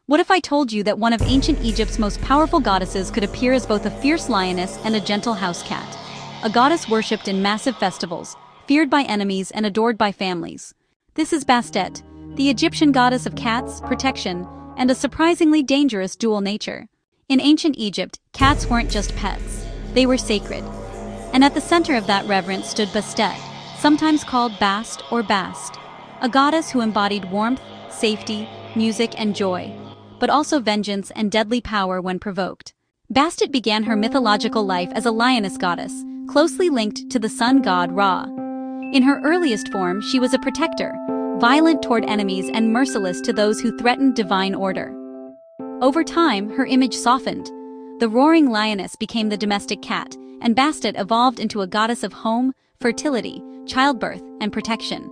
What if I told you that one of ancient Egypt's most powerful goddesses could appear as both a fierce lioness and a gentle house cat? A goddess worshipped in massive festivals, feared by enemies and adored by families. This is Bastet, the Egyptian goddess of cats, protection, and a surprisingly dangerous dual nature. In ancient Egypt, cats weren't just pets. They were sacred. And at the center of that reverence stood Bastet, sometimes called Bast or Bast, a goddess who embodied warmth, safety, music, and joy, but also vengeance and deadly power when provoked. Bastet began her mythological life as a lioness goddess, closely linked to the sun god Ra. In her earliest form, she was a protector, violent toward enemies and merciless to those who threatened divine order. Over time, her image softened. The roaring lioness became the domestic cat, and Bastet evolved into a goddess of home, fertility, childbirth, and protection.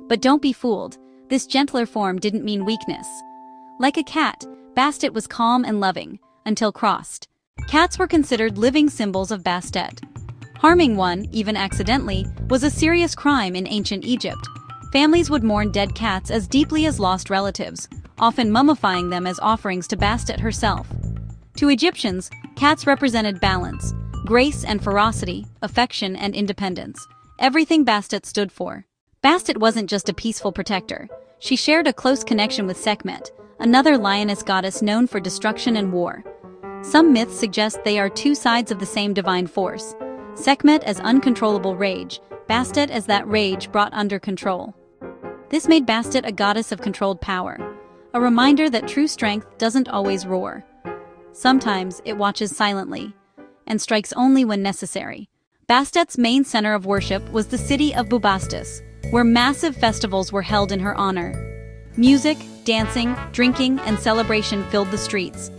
But don't be fooled, this gentler form didn't mean weakness. Like a cat, Bastet was calm and loving, until crossed. Cats were considered living symbols of Bastet. Harming one, even accidentally, was a serious crime in ancient Egypt. Families would mourn dead cats as deeply as lost relatives, often mummifying them as offerings to Bastet herself. To Egyptians, cats represented balance, grace and ferocity, affection and independence, everything Bastet stood for. Bastet wasn't just a peaceful protector. She shared a close connection with Sekhmet, another lioness goddess known for destruction and war. Some myths suggest they are two sides of the same divine force. Sekhmet as uncontrollable rage, Bastet as that rage brought under control. This made Bastet a goddess of controlled power, a reminder that true strength doesn't always roar. Sometimes it watches silently, and strikes only when necessary. Bastet's main center of worship was the city of Bubastis, where massive festivals were held in her honor. Music, dancing, drinking, and celebration filled the streets.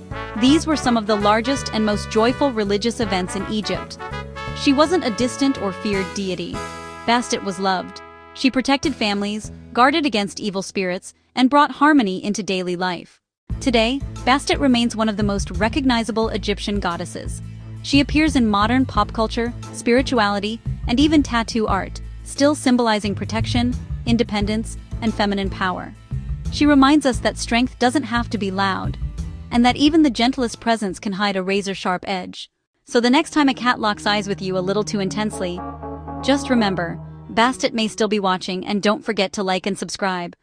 These were some of the largest and most joyful religious events in Egypt. She wasn't a distant or feared deity. Bastet was loved. She protected families, guarded against evil spirits, and brought harmony into daily life. Today, Bastet remains one of the most recognizable Egyptian goddesses. She appears in modern pop culture, spirituality, and even tattoo art, still symbolizing protection, independence, and feminine power. She reminds us that strength doesn't have to be loud, and that even the gentlest presence can hide a razor-sharp edge. So the next time a cat locks eyes with you a little too intensely, just remember, Bastet may still be watching, and don't forget to like and subscribe.